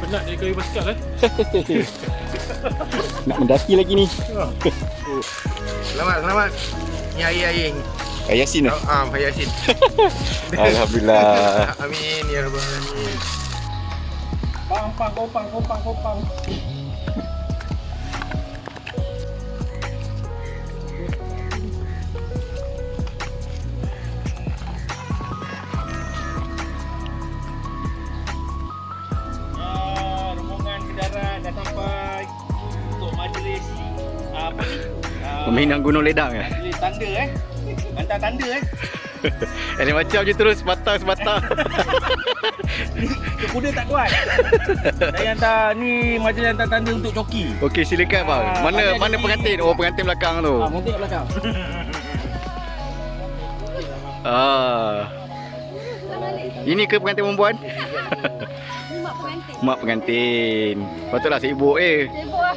Penat dari kayu basikal Nak mendaki lagi ni. Selamat. Ni air. Air Yasin dah. Air Yasin. Alhamdulillah. Amin ya rabbal alamin. Kopang. Rombongan kendaraan dah sampai untuk majlis apa ni? Peminat Gunung Ledang ke? Majlis tanda Hantar tanda Ini macam je terus sebatang. Kuda tak kuat. Saya hantar ni majlis hantar tanda untuk coki. Okey, silakan bang. Mana pengantin? Oh, pengantin belakang tu. Pengantin kat belakang. Ini ke pengantin perempuan? Ni mak pengantin. Mak pengantin. Patutlah sibuk Sibuk lah.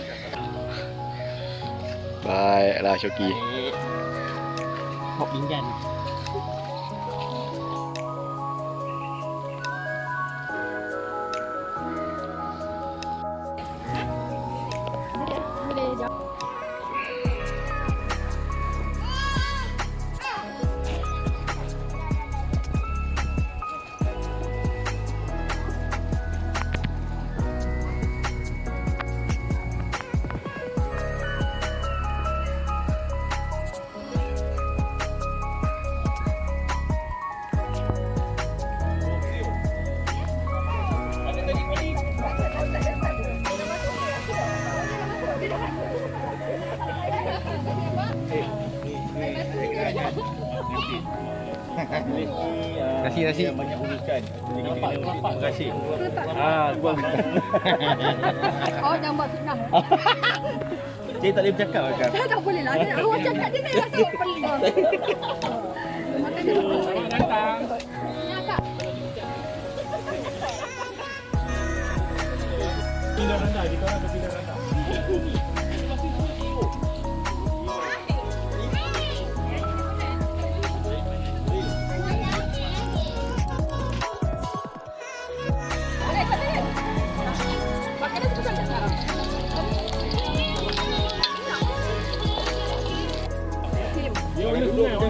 Baiklah Syoki. Hop pinggan. Boleh jawab. Nasi banyak urusan. Terima kasih. Gua. Oh, jangan buat fitnah. Saya tak boleh bercakap kan? Saya tak boleh lah. Awak cakap dia saya rasa pelik. Makan dia. Selamat datang. Ya, Kak. Pindah rendah, kita orang berpindah rendah.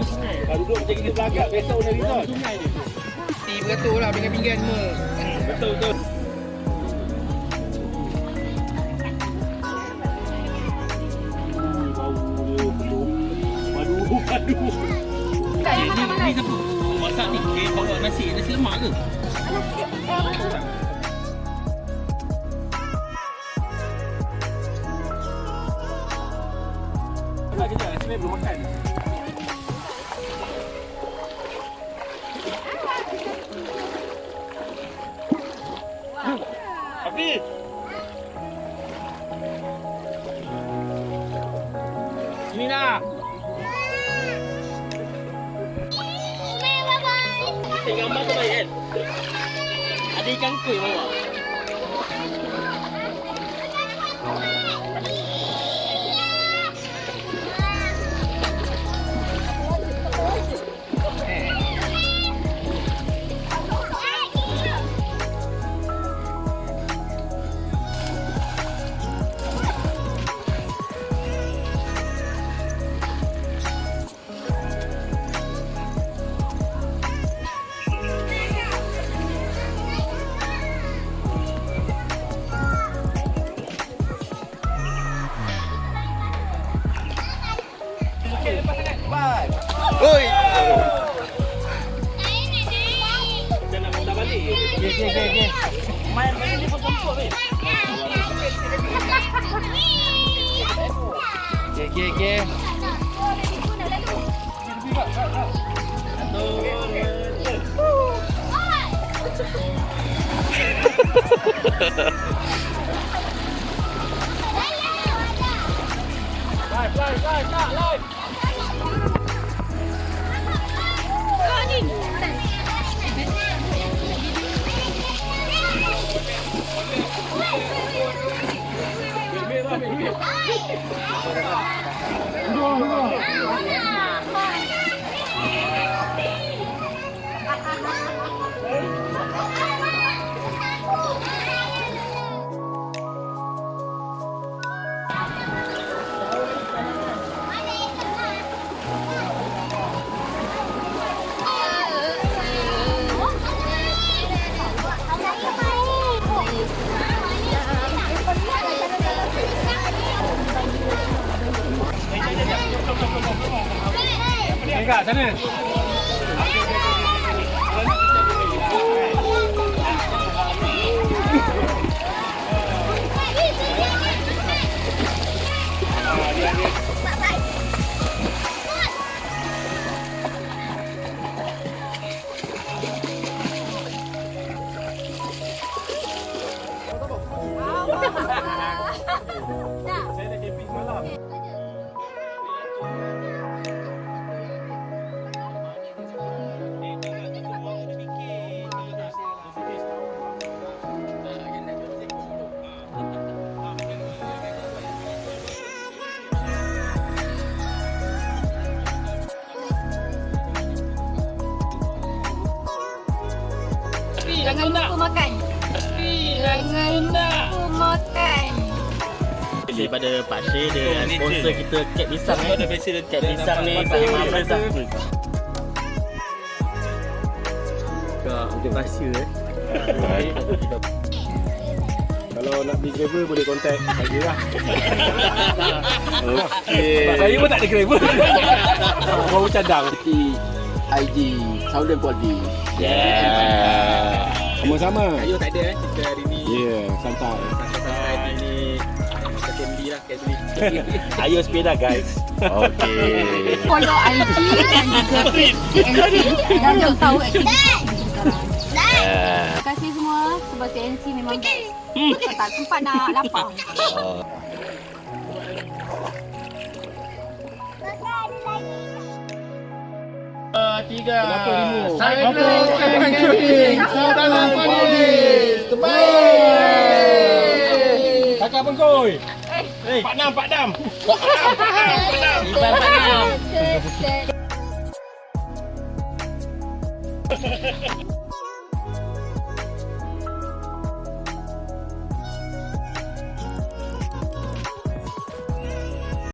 Sungai. Kalau duduk macam gini belagak, biasa orang resort. Sungai dia. Mesti beratur lah pinggan-pinggan semua. Betul. Madu. Ni siapa? Masak ni, bawa nasi lemak ke? Kejap, nasi lemak belum makan. Habis. Sini nak. Kita gambar tu baik kan? Ada ikan koi bawah. Oi. Jangan nak patah balik. Okey. Main ni pun tempur weh. Okey. kan? Saya dah camping semalam. Jangan lupa makan. Jangan lupa makan. Daripada Pak Syed dia sponsor kita kek pisang kek pisang ni paling mahal untuk rahsia Kalau nak beli gravel boleh contact saya lah. Okey. Saya pun tak ada gravel. Baru cadang. IG Southern foldies. yeah Sama-sama. Kayu tak ada kita hari ni. Ya, santai. Santai hari ni. Kita candy lah kat sini. ayo sepeda guys. Okey. Follow IG dan juga CNC dan untuk tahu aktiviti sekarang. Terima kasih semua sebab CNC memang best. Tak sempat nak lapar. Tiga. Cyclo Camping Southern foldies. Terbaik. Kakak pengkoi. Pak Nam. Iban Pak Nam. Set.